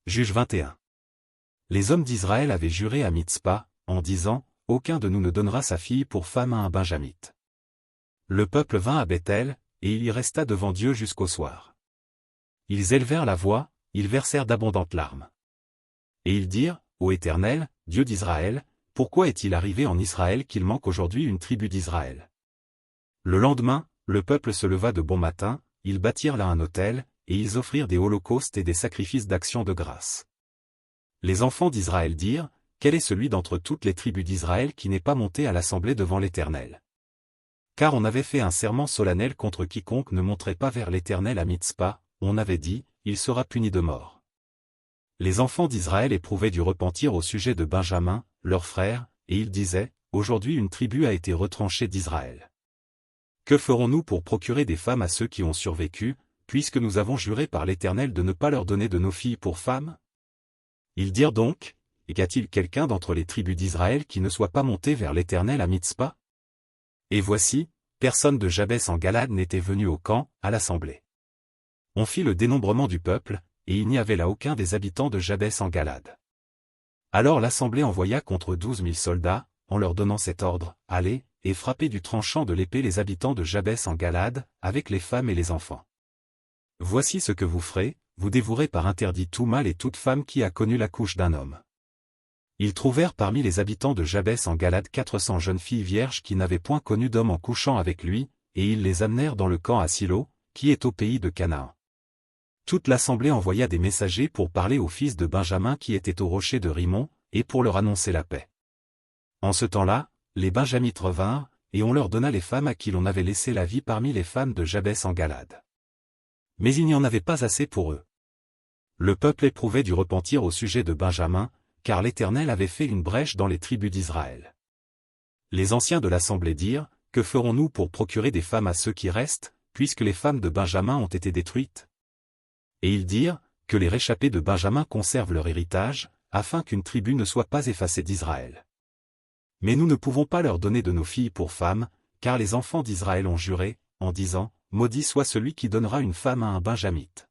Juge 21. Les hommes d'Israël avaient juré à Mitzpa, en disant, « Aucun de nous ne donnera sa fille pour femme à un benjamite. » Le peuple vint à Bethel, et il y resta devant Dieu jusqu'au soir. Ils élevèrent la voix, ils versèrent d'abondantes larmes. Et ils dirent, « Ô Éternel, Dieu d'Israël, pourquoi est-il arrivé en Israël qu'il manque aujourd'hui une tribu d'Israël ?» Le lendemain, le peuple se leva de bon matin, ils bâtirent là un autel, et ils offrirent des holocaustes et des sacrifices d'action de grâce. Les enfants d'Israël dirent, « Quel est celui d'entre toutes les tribus d'Israël qui n'est pas monté à l'assemblée devant l'Éternel ?» Car on avait fait un serment solennel contre quiconque ne monterait pas vers l'Éternel à Mitzpa, on avait dit, il sera puni de mort. Les enfants d'Israël éprouvaient du repentir au sujet de Benjamin, leur frère, et ils disaient, aujourd'hui une tribu a été retranchée d'Israël. Que ferons-nous pour procurer des femmes à ceux qui ont survécu, puisque nous avons juré par l'Éternel de ne pas leur donner de nos filles pour femmes? Ils dirent donc, y a-t-il quelqu'un d'entre les tribus d'Israël qui ne soit pas monté vers l'Éternel à Mitzpa? Et voici, personne de Jabès en Galade n'était venu au camp, à l'assemblée. On fit le dénombrement du peuple, et il n'y avait là aucun des habitants de Jabès en Galade. Alors l'assemblée envoya contre 12 000 soldats, en leur donnant cet ordre, « Allez, et frappez du tranchant de l'épée les habitants de Jabès en Galade, avec les femmes et les enfants. Voici ce que vous ferez, vous dévouerez par interdit tout mâle et toute femme qui a connu la couche d'un homme. » Ils trouvèrent parmi les habitants de Jabès en Galade 400 jeunes filles vierges qui n'avaient point connu d'homme en couchant avec lui, et ils les amenèrent dans le camp à Silo, qui est au pays de Canaan. Toute l'assemblée envoya des messagers pour parler aux fils de Benjamin qui étaient au rocher de Rimon, et pour leur annoncer la paix. En ce temps-là, les Benjamites revinrent, et on leur donna les femmes à qui l'on avait laissé la vie parmi les femmes de Jabès en Galade. Mais il n'y en avait pas assez pour eux. Le peuple éprouvait du repentir au sujet de Benjamin, car l'Éternel avait fait une brèche dans les tribus d'Israël. Les anciens de l'assemblée dirent, « Que ferons-nous pour procurer des femmes à ceux qui restent, puisque les femmes de Benjamin ont été détruites ?» Et ils dirent, « Que les réchappés de Benjamin conservent leur héritage, afin qu'une tribu ne soit pas effacée d'Israël. Mais nous ne pouvons pas leur donner de nos filles pour femmes, car les enfants d'Israël ont juré, en disant, « Maudit soit celui qui donnera une femme à un benjamite. »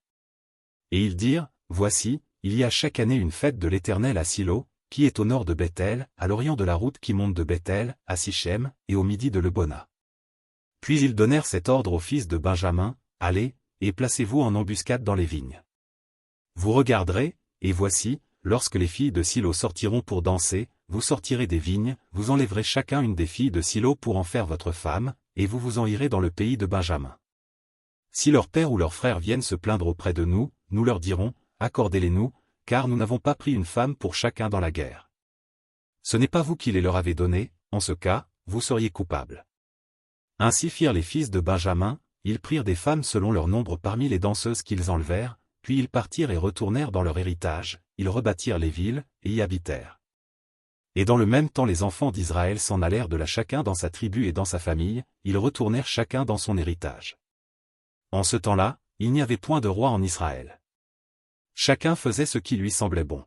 Et ils dirent, « Voici, il y a chaque année une fête de l'Éternel à Silo, qui est au nord de Bethel, à l'orient de la route qui monte de Bethel, à Sichem, et au midi de Lebona. » Puis ils donnèrent cet ordre aux fils de Benjamin, « Allez, et placez-vous en embuscade dans les vignes. Vous regarderez, et voici, lorsque les filles de Silo sortiront pour danser, vous sortirez des vignes, vous enlèverez chacun une des filles de Silo pour en faire votre femme, et vous vous en irez dans le pays de Benjamin. Si leur père ou leur frère viennent se plaindre auprès de nous, nous leur dirons, accordez-les-nous, car nous n'avons pas pris une femme pour chacun dans la guerre. Ce n'est pas vous qui les leur avez donnés, en ce cas, vous seriez coupables. » Ainsi firent les fils de Benjamin, ils prirent des femmes selon leur nombre parmi les danseuses qu'ils enlevèrent, puis ils partirent et retournèrent dans leur héritage, ils rebâtirent les villes, et y habitèrent. Et dans le même temps les enfants d'Israël s'en allèrent de là chacun dans sa tribu et dans sa famille, ils retournèrent chacun dans son héritage. En ce temps-là, il n'y avait point de roi en Israël. Chacun faisait ce qui lui semblait bon.